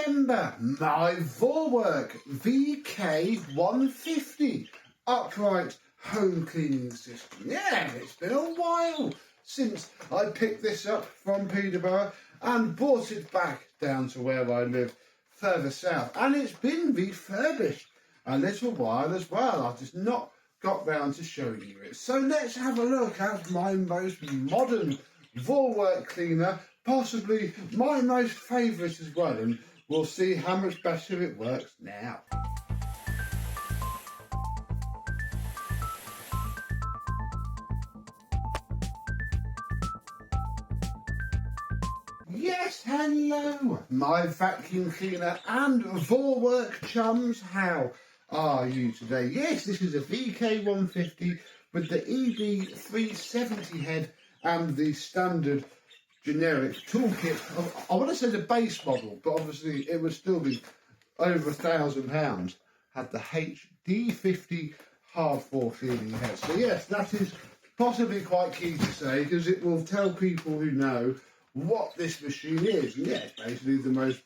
remember my Vorwerk VK150 upright home cleaning system. Yeah, it's been a while since I picked this up from Peterborough and brought it back down to where I live further south, and it's been refurbished a little while as well. I've just not got round to showing you it. So let's have a look at my most modern Vorwerk cleaner, possibly my most favourite as well, and we'll see how much better it works now. Yes, hello, my vacuum cleaner and Vorwerk chums. How are you today? Yes, this is a VK150 with the EB370 head and the standard generic toolkit. I want to say the base model, but obviously it would still be over £1,000. Had the HD50 hard floor cleaning head. So yes, that is possibly quite key to say, because it will tell people who know what this machine is. And yeah, it's basically the most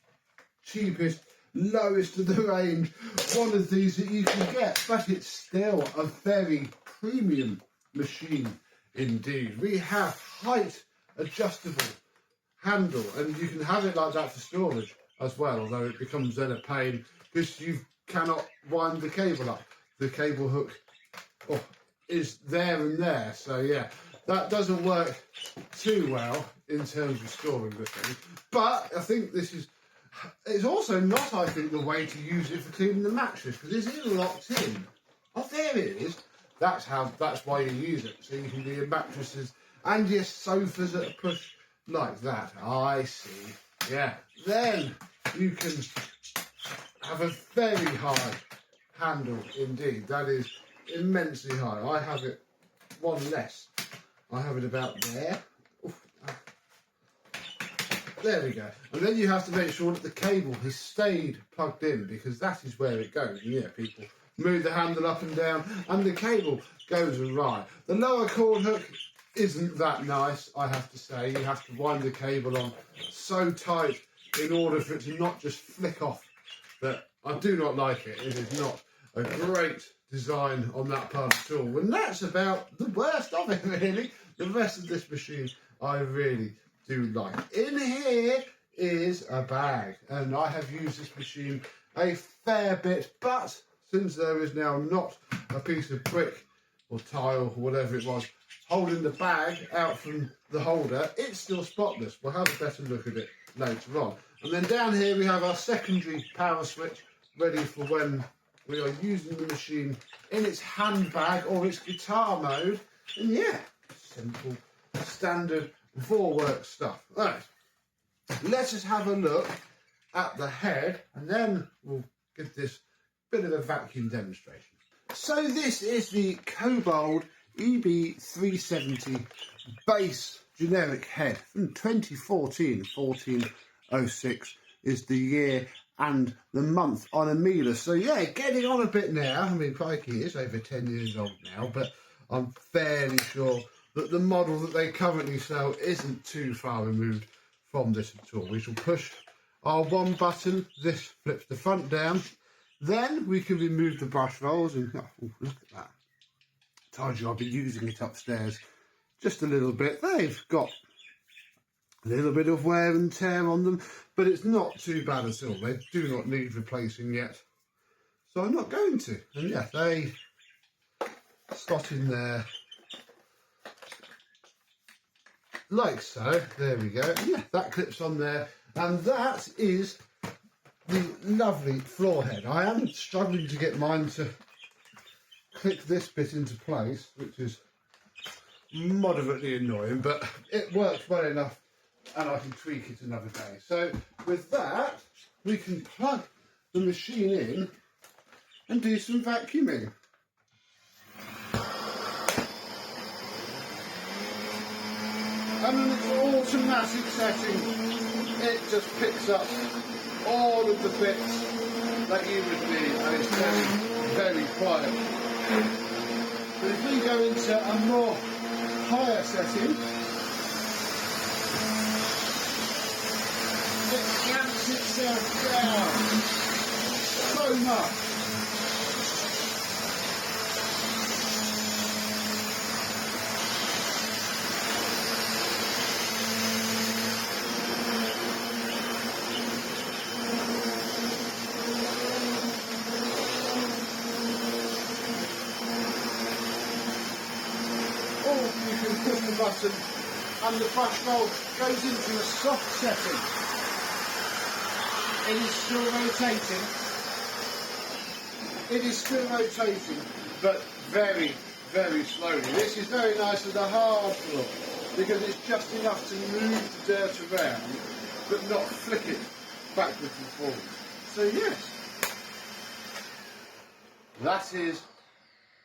cheapest, lowest of the range one of these that you can get, but it's still a very premium machine indeed. We have height adjustable handle, and you can have it like that for storage as well, although it becomes then a pain because you cannot wind the cable up. The cable hook is there and there, so yeah, that doesn't work too well in terms of storing the thing. But I think it's also not, I think, the way to use it for cleaning the mattress, because it's in locked in. Oh, there it is. That's why you use it, so you can do your mattresses and your sofas at a push like that. I see. Yeah. Then you can have a very high handle indeed. That is immensely high. I have it one less. I have it about there. Oof. There we go. And then you have to make sure that the cable has stayed plugged in, because that is where it goes. And yeah, people move the handle up and down and the cable goes awry. The lower cord hook isn't that nice, I have to say. You have to wind the cable on so tight in order for it to not just flick off. But I do not like it. It is not a great design on that part at all. And that's about the worst of it, really. The rest of this machine I really do like. In here is a bag, and I have used this machine a fair bit, but since there is now not a piece of brick or tile or whatever it was holding the bag out from the holder, it's still spotless. We'll have a better look at it later on. And then down here we have our secondary power switch, ready for when we are using the machine in its handbag or its guitar mode. And yeah, simple, standard Vorwerk stuff. Right, let us have a look at the head, and then we'll give this bit of a vacuum demonstration. So this is the Kobold EB370 base generic head from 2014. 1406 is the year and the month on a meter. So yeah, getting on a bit now. I mean, crikey, it's over 10 years old now, but I'm fairly sure that the model that they currently sell isn't too far removed from this at all. We shall push our one button. This flips the front down. Then we can remove the brush rolls, and oh, look at that. I told you I've been using it upstairs just a little bit. They've got a little bit of wear and tear on them, but it's not too bad at all. They do not need replacing yet, so I'm not going to. And yeah, they slot in there like so. There we go. And yeah, that clips on there, and that is the lovely floor head. I am struggling to get mine to click this bit into place, which is moderately annoying, but it works well enough and I can tweak it another day. So with that, we can plug the machine in and do some vacuuming. And in its automatic setting, it just picks up all of the bits that you would need, and it's very, very quiet. But if we go into a more higher setting, it amps itself yourself down so much. Or you can push the button and the brush mould goes into a soft setting. It is still rotating. It is still rotating, but very, very slowly. This is very nice with a hard floor because it's just enough to move the dirt around, but not flick it backwards and forwards. So yes, that is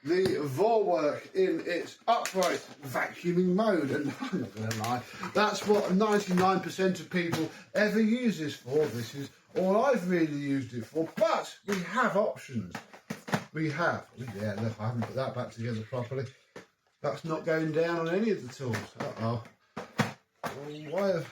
the Vorwerk in its upright vacuuming mode, and I'm not going to lie, that's what 99% of people ever use this for. This is all I've really used it for, but we have options. We have. Yeah, look, I haven't put that back together properly. That's not going down on any of the tools. Uh-oh. Why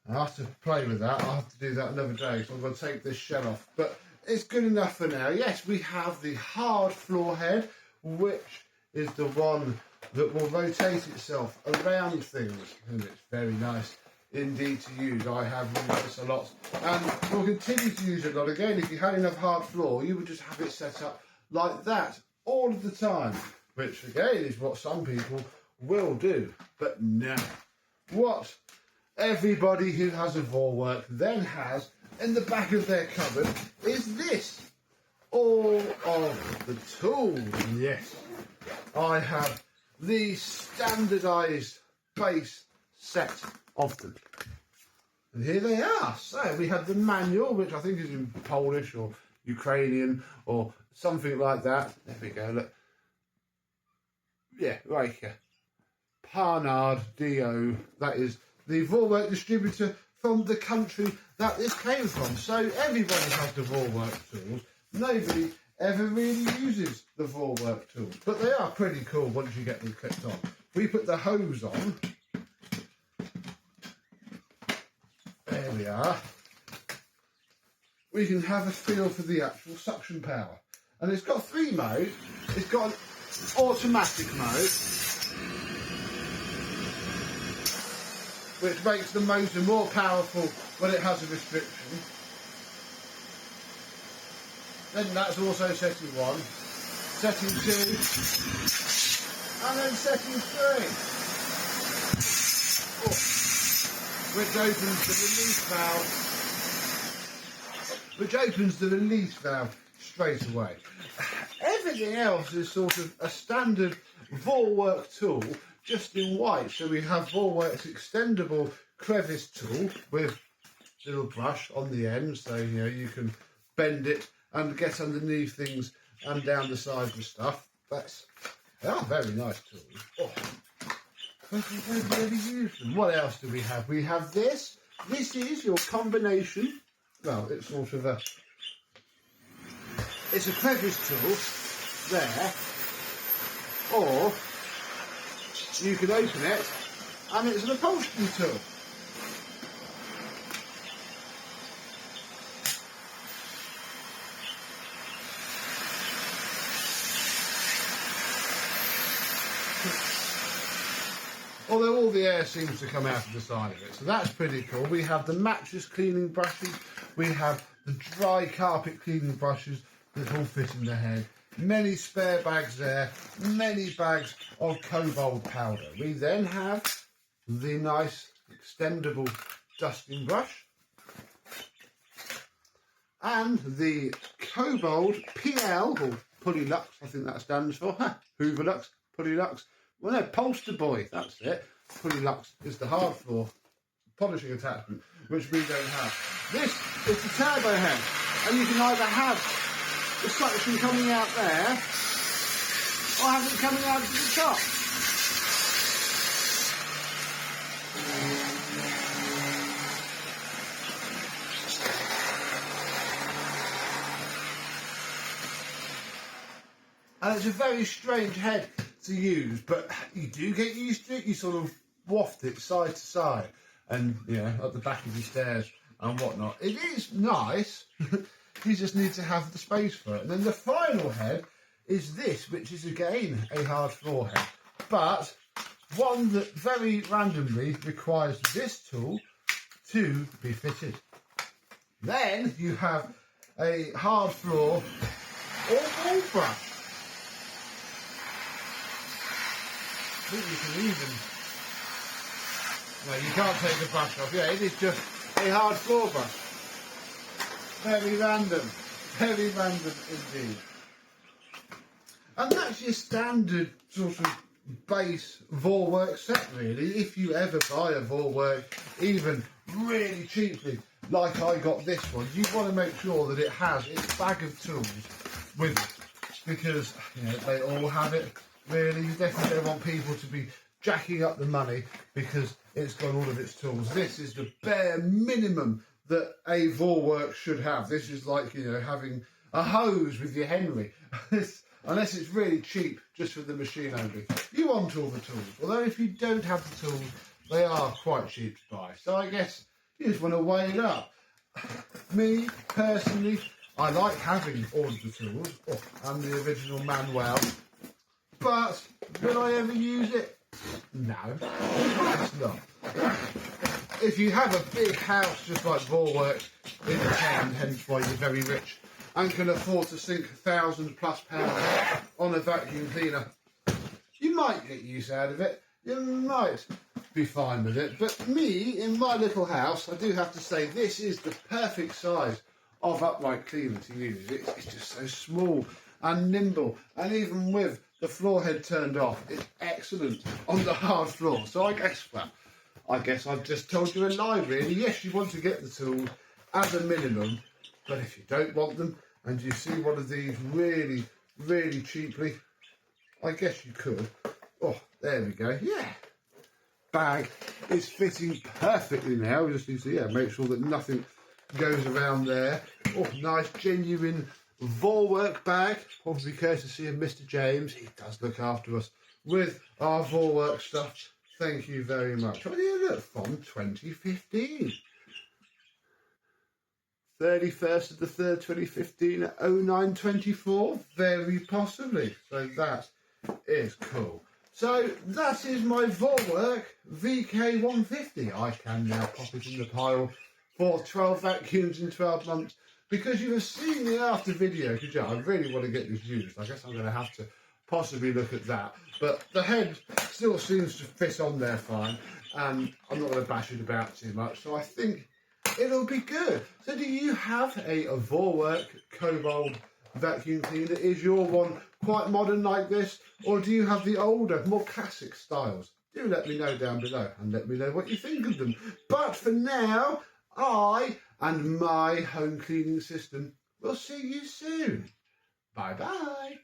I have to play with that. I'll have to do that another day, so I'm going to take this shell off. But it's good enough for now. Yes, we have the hard floor head, which is the one that will rotate itself around things, and it's very nice indeed to use. I have used this a lot, and will continue to use it a lot. Again, if you had enough hard floor, you would just have it set up like that all of the time, which again is what some people will do. But no, what everybody who has a Vorwerk then has in the back of their cupboard is this. All of the tools. Yes, I have the standardised base set of them. And here they are. So we have the manual, which I think is in Polish or Ukrainian or something like that. There we go, look. Yeah, right here. Parnard DO. That is the Vorwerk distributor from the country that this came from. So everybody has the Vorwerk tools. Nobody ever really uses the Vorwerk tools, but they are pretty cool once you get them clipped on. We put the hose on. There we are. We can have a feel for the actual suction power. And it's got three modes. It's got an automatic mode, which makes the motor more powerful when it has a restriction. Then that's also setting 1, setting 2, and then setting 3. Oh, which opens the release valve straight away. Everything else is sort of a standard Vorwerk tool, just in white. So we have Vorwerk's extendable crevice tool with a little brush on the end, so you know you can bend it and get underneath things and down the sides of stuff. They are very nice tools. Oh, but we don't really use them. What else do we have? We have this. This is your combination. Well, it's sort of a... It's a crevice tool there. Or you can open it and it's an upholstery tool. Although all the air seems to come out of the side of it, so that's pretty cool. We have the mattress cleaning brushes, we have the dry carpet cleaning brushes that all fit in the head, many spare bags there, many bags of kobold powder. We then have the nice extendable dusting brush and the Kobold PL, or Pullylux, I think that stands for, Hooverlux, Pullylux. Well, no, Polster Boy, that's it. Pullylux is the hard floor polishing attachment, which we don't have. This is the turbo head, and you can either have the suction coming out there, or have it coming out to the top. And it's a very strange head to use, but you do get used to it. You sort of waft it side to side, and you know, at the back of your stairs and whatnot. It is nice. You just need to have the space for it. And then the final head is this, which is again a hard floor head, but one that very randomly requires this tool to be fitted. Then you have a hard floor or ball brush. I think you can even, no, you can't take the brush off. Yeah, it is just a hard floor brush. Very random indeed. And that's your standard sort of base Vorwerk set really. If you ever buy a Vorwerk, even really cheaply, like I got this one, you want to make sure that it has its bag of tools with it, because you know, they all have it really. You definitely don't want people to be jacking up the money because it's got all of its tools. This is the bare minimum that a Vorwerk should have. This is like, you know, having a hose with your Henry. Unless it's really cheap, just for the machine only. You want all the tools. Although if you don't have the tools, they are quite cheap to buy. So I guess you just want to weigh it up. Me, personally, I like having all of the tools. Oh, and the original manual. But will I ever use it? No, it's not. If you have a big house just like Vorwerk in town, hence why you're very rich, and can afford to sink £1,000+ on a vacuum cleaner, you might get use out of it. You might be fine with it. But me, in my little house, I do have to say this is the perfect size of upright cleaner to use. It's just so small and nimble, and even with the floor head turned off, it's excellent on the hard floor. So I guess I've just told you a lie really. Yes, you want to get the tools as a minimum, but if you don't want them and you see one of these really, really cheaply, I guess you could. Oh, there we go. Yeah. Bag is fitting perfectly now. We just need to make sure that nothing goes around there. Oh, nice genuine Vorwerk bag, probably courtesy of Mr. James. He does look after us with our Vorwerk stuff. Thank you very much. Oh yeah, look, from 2015. 31st of the 3rd, 2015 at 09:24, very possibly. So that is cool. So that is my Vorwerk VK150. I can now pop it in the pile for 12 vacuums in 12 months. Because you have seen the after video, because I really want to get this used. I guess I'm going to have to possibly look at that. But the head still seems to fit on there fine, and I'm not going to bash it about too much. So I think it'll be good. So do you have a Vorwerk Kobold vacuum cleaner? Is your one quite modern like this, or do you have the older, more classic styles? Do let me know down below and let me know what you think of them. But for now, I and my home cleaning system will see you soon. Bye bye.